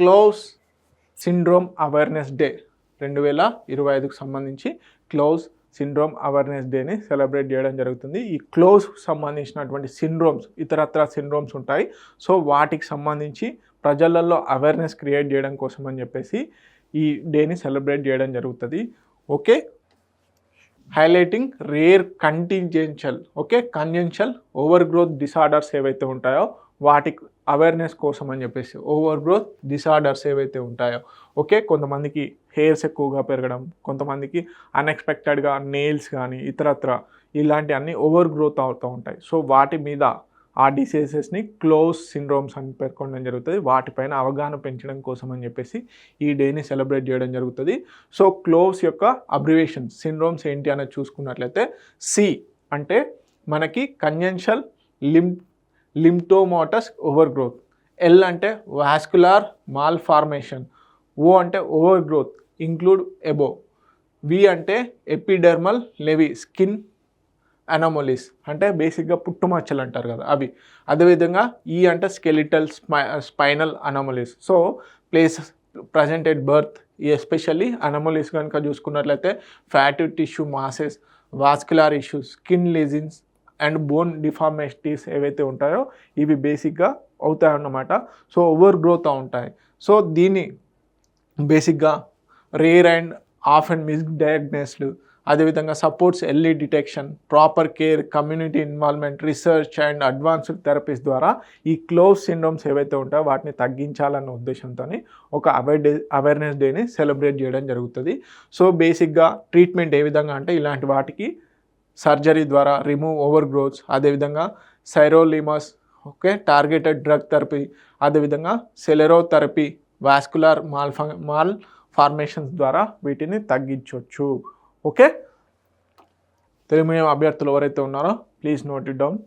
Cloves syndrome awareness day 2025కు సంబంధించి cloves syndrome awareness డేని celebrate చేయడం జరుగుతుంది. ఈ క్లోవ్స్కి సంబంధించినటువంటి సిండ్రోమ్స్, ఇతరత్ర సిండ్రోమ్స్ ఉంటాయి. సో వాటికి సంబంధించి ప్రజలలో అవేర్నెస్ క్రియేట్ చేయడం కోసం అని చెప్పేసి ఈ డేని సెలబ్రేట్ చేయడం జరుగుతుంది. Okay, highlighting rare congenital over growth disorders ఏవైతే ఉంటాయో వాటికి అవేర్నెస్ కోసం అని చెప్పేసి, ఓవర్ గ్రోత్ డిసార్డర్స్ ఏవైతే ఉంటాయో, ఓకే, కొంతమందికి హెయిర్స్ ఎక్కువగా పెరగడం, కొంతమందికి అన్ఎక్స్పెక్టెడ్గా నెయిల్స్ కానీ ఇతరత్ర ఇలాంటి అన్నీ ఓవర్ గ్రోత్ అవుతూ ఉంటాయి. సో వాటి మీద ఆ డిసీజెస్ని క్లోవ్స్ సిండ్రోమ్స్ అని పేర్కొనడం జరుగుతుంది. వాటిపైన అవగాహన పెంచడం కోసం అని చెప్పేసి ఈ డేని సెలబ్రేట్ చేయడం జరుగుతుంది. సో క్లోవ్స్ యొక్క అబ్రివేషన్ సిండ్రోమ్స్ ఏంటి అనేది చూసుకున్నట్లయితే, సి అంటే మనకి కంజెన్షియల్ లింఫోమాటస్ ఓవర్ గ్రోత్, ఎల్ అంటే వాస్కులార్ మాల్ఫార్మేషన్, ఓ అంటే ఓవర్ గ్రోత్ ఇంక్లూడ్ ఎబో, వి అంటే ఎపిడెర్మల్ లెవి స్కిన్ అనామలీస్ అంటే బేసిక్గా పుట్టుమచ్చలు అంటారు కదా అవి. అదేవిధంగా ఈ అంటే skeletal spinal anomalies. So places present at birth, especially anomalies కనుక చూసుకున్నట్లయితే fatty tissue masses, vascular issues, skin lesions and bone deformities ఏవైతే ఉంటాయో ఇవి బేసిక్గా అవుతాయి అన్నమాట. సో ఓవర్ గ్రోత్ ఉంటాయి. సో దీన్ని బేసిక్గా రేర్ అండ్ ఆఫెన్ మిస్డయాగ్నోస్డ్, అదేవిధంగా supports early detection, proper care, community involvement, research and advanced therapies ద్వారా ఈ క్లోవ్స్ సిండ్రోమ్స్ ఏవైతే ఉంటాయో వాటిని తగ్గించాలన్న ఉద్దేశంతో ఒక అవేర్నెస్ డేని సెలబ్రేట్ చేయడం జరుగుతుంది. సో బేసిక్గా ట్రీట్మెంట్ ఏ విధంగా అంటే ఇలాంటి వాటికి సర్జరీ ద్వారా రిమూవ్ ఓవర్ గ్రోత్స్, అదేవిధంగా సైరోలిమస్, ఓకే, టార్గెటెడ్ డ్రగ్ థెరపీ, అదేవిధంగా సెలెరోథెరపీ, వాస్కులార్ మాల్ ఫార్మేషన్స్ ద్వారా వీటిని తగ్గించవచ్చు. ఓకే, తెలుగు మీడియం అభ్యర్థులు ఎవరైతే ఉన్నారో ప్లీజ్ నోట్ ఇట్ డౌన్.